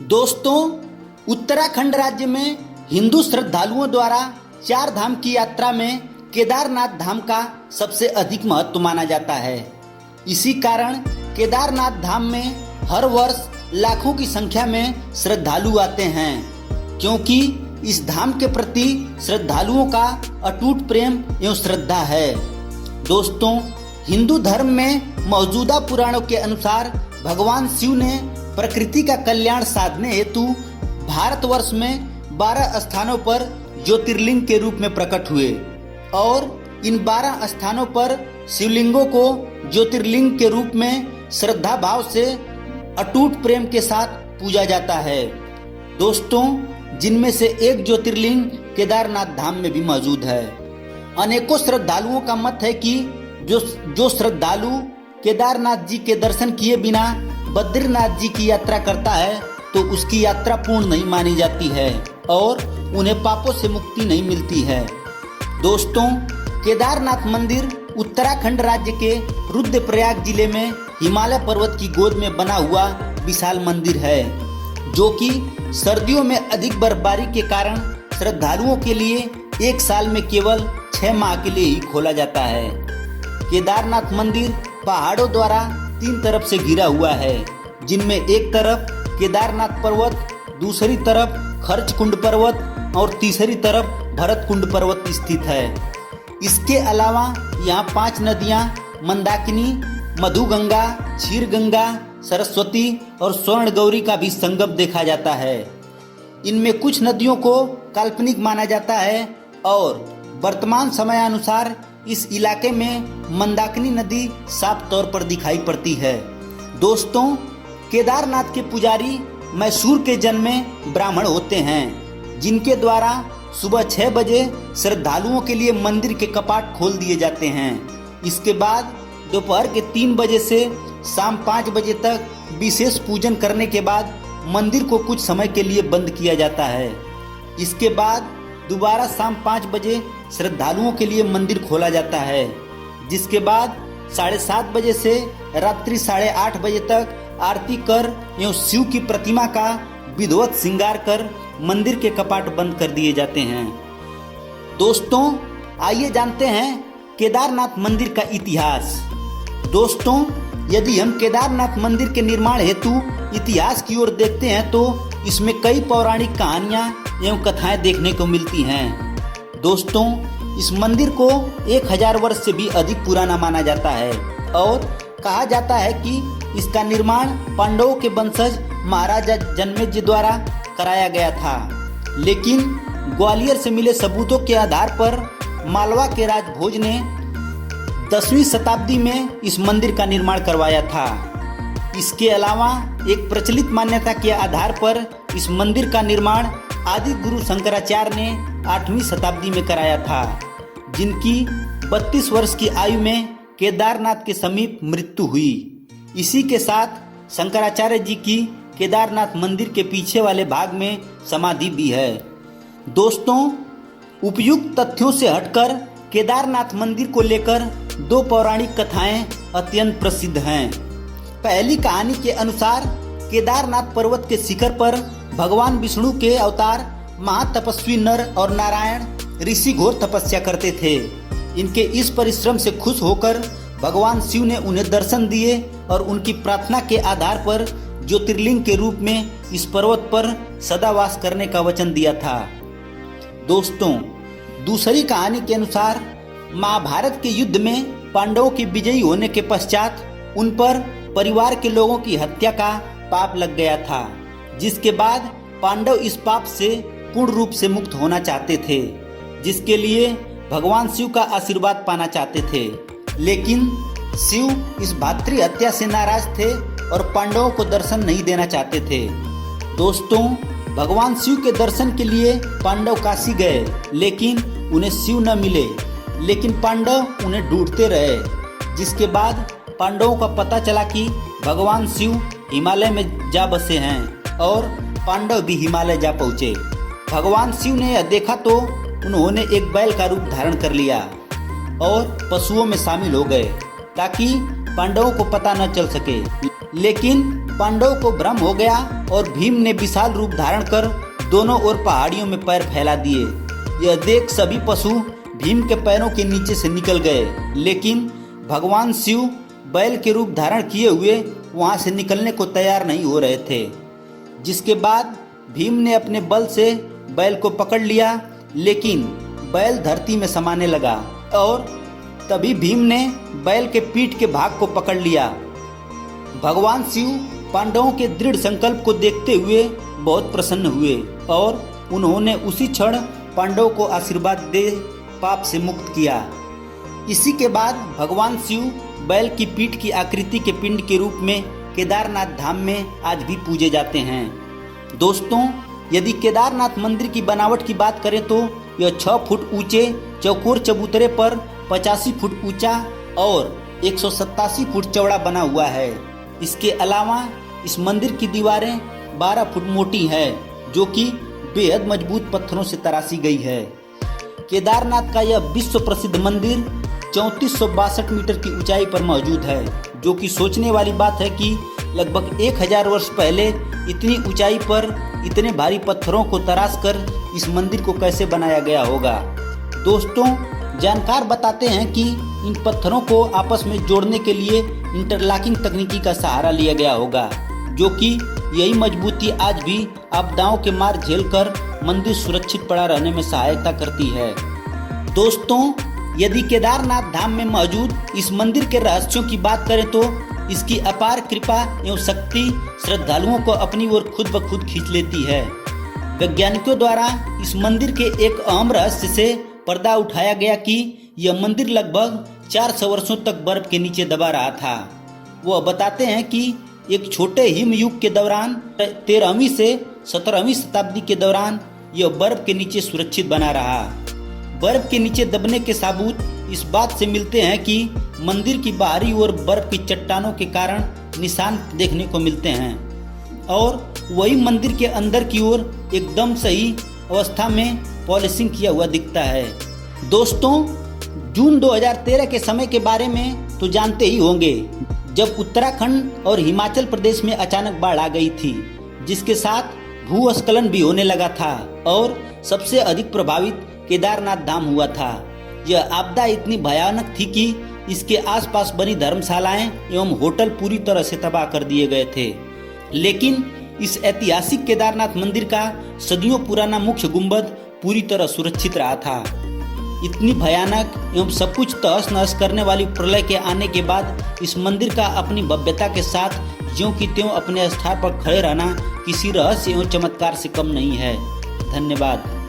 दोस्तों, उत्तराखंड राज्य में हिंदू श्रद्धालुओं द्वारा चार धाम की यात्रा में केदारनाथ धाम का सबसे अधिक महत्व माना जाता है। इसी कारण केदारनाथ धाम में हर वर्ष लाखों की संख्या में श्रद्धालु आते हैं, क्योंकि इस धाम के प्रति श्रद्धालुओं का अटूट प्रेम एवं श्रद्धा है। दोस्तों, हिंदू धर्म में मौजूदा पुराणों के अनुसार भगवान शिव ने प्रकृति का कल्याण साधने हेतु भारतवर्ष में 12 स्थानों पर ज्योतिर्लिंग के रूप में प्रकट हुए और इन 12 स्थानों पर शिवलिंगों को ज्योतिर्लिंग के रूप में श्रद्धा भाव से अटूट प्रेम के साथ पूजा जाता है। दोस्तों, जिनमें से एक ज्योतिर्लिंग केदारनाथ धाम में भी मौजूद है। अनेकों श्रद्धालुओं का मत है कि जो श्रद्धालु केदारनाथ जी के दर्शन किए बिना बद्रीनाथ जी की यात्रा करता है तो उसकी यात्रा पूर्ण नहीं मानी जाती है और उन्हें पापों से मुक्ति नहीं मिलती है। दोस्तों, केदारनाथ मंदिर उत्तराखंड राज्य के रुद्रप्रयाग जिले में हिमालय पर्वत की गोद में बना हुआ विशाल मंदिर है, जो कि सर्दियों में अधिक बर्फबारी के कारण श्रद्धालुओं के लिए एक साल में केवल 6 माह के लिए ही खोला जाता है। केदारनाथ मंदिर पहाड़ों द्वारा 3 तरफ से घिरा हुआ है, जिनमें एक तरफ केदारनाथ पर्वत, दूसरी तरफ खर्च कुंड पर्वत और तीसरी तरफ भरत कुंड पर्वत स्थित है। इसके अलावा यहाँ 5 नदियाँ मंदाकिनी, मधुगंगा, क्षीरगंगा, सरस्वती और स्वर्ण गौरी का भी संगम देखा जाता है। इनमें कुछ नदियों को काल्पनिक माना जाता है और वर्तमान समयानुसार इस इलाके में मंदाकिनी नदी साफ तौर पर दिखाई पड़ती है। दोस्तों, केदारनाथ के पुजारी मैसूर के जन्मे ब्राह्मण होते हैं, जिनके द्वारा सुबह 6 बजे श्रद्धालुओं के लिए मंदिर के कपाट खोल दिए जाते हैं। इसके बाद दोपहर के 3 बजे से शाम 5 बजे तक विशेष पूजन करने के बाद मंदिर को कुछ समय के लिए बंद किया जाता है। इसके बाद दोबारा शाम 5 बजे श्रद्धालुओं के लिए मंदिर खोला जाता है, जिसके बाद 7:30 बजे से रात्रि 8:30 बजे तक आरती कर एवं शिव की प्रतिमा का विधिवत श्रृंगार कर मंदिर के कपाट बंद कर दिए जाते हैं। दोस्तों, आइए जानते हैं केदारनाथ मंदिर का इतिहास। दोस्तों, यदि हम केदारनाथ मंदिर के निर्माण हेतु इतिहास की ओर देखते हैं तो इसमें कई पौराणिक कहानियां एवं कथाएं देखने को मिलती हैं। दोस्तों, इस मंदिर को 1000 वर्ष से भी अधिक पुराना माना जाता है और कहा जाता है कि इसका निर्माण पांडवों के वंशज महाराजा जनमेजय द्वारा कराया गया था, लेकिन ग्वालियर से मिले सबूतों के आधार पर मालवा के राजभोज ने 10वीं शताब्दी में इस मंदिर का निर्माण करवाया था। इसके अलावा एक प्रचलित मान्यता के आधार पर इस मंदिर का निर्माण आदि गुरु शंकराचार्य ने 8वीं शताब्दी में कराया था, जिनकी 32 वर्ष की आयु में केदारनाथ के समीप मृत्यु हुई। इसी के साथ शंकराचार्य जी की केदारनाथ मंदिर के पीछे वाले भाग में समाधि भी है। दोस्तों, उपयुक्त तथ्यों से हटकर केदारनाथ मंदिर को लेकर 2 पौराणिक कथाएं अत्यंत प्रसिद्ध हैं। पहली कहानी के अनुसार केदारनाथ पर्वत के शिखर पर भगवान विष्णु के अवतार महातपस्वी नर और नारायण ऋषि घोर तपस्या करते थे। इनके इस परिश्रम से खुश होकर भगवान शिव ने उन्हें दर्शन दिए और उनकी प्रार्थना के आधार पर ज्योतिर्लिंग के रूप में इस पर्वत पर सदा वास करने का वचन दिया था। दोस्तों, दूसरी कहानी के अनुसार महाभारत के युद्ध में पांडवों के विजयी होने के पश्चात उन पर परिवार के लोगों की हत्या का पाप लग गया था, जिसके बाद पांडव इस पाप से पूर्ण रूप से मुक्त होना चाहते थे, जिसके लिए भगवान शिव का आशीर्वाद पाना चाहते थे। लेकिन शिव इस भातृ हत्या से नाराज थे और पांडवों को दर्शन नहीं देना चाहते थे। दोस्तों, भगवान शिव के दर्शन के लिए पांडव काशी गए, लेकिन उन्हें शिव न मिले, लेकिन पांडव उन्हें ढूंढते रहे। जिसके बाद पांडवों का पता चला कि भगवान शिव हिमालय में जा बसे हैं और पांडव भी हिमालय जा पहुँचे। भगवान शिव ने यह देखा तो उन्होंने एक बैल का रूप धारण कर लिया और पशुओं में शामिल हो गए, ताकि पांडवों को पता न चल सके। लेकिन पांडवों को भ्रम हो गया और भीम ने विशाल रूप धारण कर दोनों ओर पहाड़ियों में पैर फैला दिए। यह देख सभी पशु भीम के पैरों के नीचे से निकल गए, लेकिन भगवान शिव बैल के रूप धारण किए हुए वहां से निकलने को तैयार नहीं हो रहे थे। जिसके बाद भीम ने अपने बल से बैल को पकड़ लिया, लेकिन बैल धरती में समाने लगा और तभी भीम ने बैल के पीठ के भाग को पकड़ लिया। भगवान शिव पांडवों के दृढ़ संकल्प को देखते हुए बहुत प्रसन्न हुए और उन्होंने उसी क्षण पांडवों को आशीर्वाद दे पाप से मुक्त किया। इसी के बाद भगवान शिव बैल की पीठ की आकृति के पिंड के रूप में केदारनाथ धाम में आज भी पूजे जाते हैं। दोस्तों, यदि केदारनाथ मंदिर की बनावट की बात करें तो यह 6 फुट ऊंचे चौकोर चबूतरे पर 85 फुट ऊंचा और 187 फुट चौड़ा बना हुआ है। इसके अलावा इस मंदिर की दीवारें 12 फुट मोटी है, जो कि बेहद मजबूत पत्थरों से तराशी गई है। केदारनाथ का यह विश्व प्रसिद्ध मंदिर 3462 मीटर की ऊंचाई पर मौजूद है, जो कि सोचने वाली बात है कि लगभग 1000 वर्ष पहले इतनी ऊंचाई पर इतने भारी पत्थरों को तराश कर इस मंदिर को कैसे बनाया गया होगा। दोस्तों, जानकार बताते हैं कि इन पत्थरों को आपस में जोड़ने के लिए इंटरलॉकिंग तकनीकी का सहारा लिया गया होगा, जो कि यही मजबूती आज भी आपदाओं के मार झेलकर मंदिर सुरक्षित पड़ा रहने में सहायता करती है। दोस्तों, यदि केदारनाथ धाम में मौजूद इस मंदिर के रहस्यों की बात करें तो इसकी अपार कृपा एवं शक्ति श्रद्धालुओं को अपनी ओर खुद ब खुद खींच लेती है। वैज्ञानिकों द्वारा इस मंदिर के एक अहम रहस्य से पर्दा उठाया गया कि यह मंदिर लगभग 400 वर्षों तक बर्फ के नीचे दबा रहा था। वह बताते हैं कि एक छोटे हिम युग के दौरान 13वीं से 17वीं शताब्दी के दौरान यह बर्फ के नीचे सुरक्षित बना रहा। बर्फ के नीचे दबने के सबूत इस बात से मिलते हैं कि मंदिर की बाहरी ओर बर्फ की चट्टानों के कारण निशान देखने को मिलते हैं और वही मंदिर के अंदर की ओर एकदम सही अवस्था में पॉलिशिंग किया हुआ दिखता है। दोस्तों, जून 2013 के समय के बारे में तो जानते ही होंगे, जब उत्तराखंड और हिमाचल प्रदेश में अचानक बाढ़ आ गई थी, जिसके साथ भूस्खलन भी होने लगा था और सबसे अधिक प्रभावित केदारनाथ धाम हुआ था। यह आपदा इतनी भयानक थी कि इसके आसपास बनी धर्मशालाएं एवं होटल पूरी तरह से तबाह कर दिए गए थे। लेकिन इस ऐतिहासिक केदारनाथ मंदिर का सदियों पुराना मुख्य गुंबद पूरी तरह सुरक्षित रहा था। इतनी भयानक एवं सब कुछ तहस नहस करने वाली प्रलय के आने के बाद इस मंदिर का अपनी भव्यता के साथ ज्यों की त्यों अपने स्थान पर खड़े रहना किसी रहस्य एवं चमत्कार से कम नहीं है। धन्यवाद।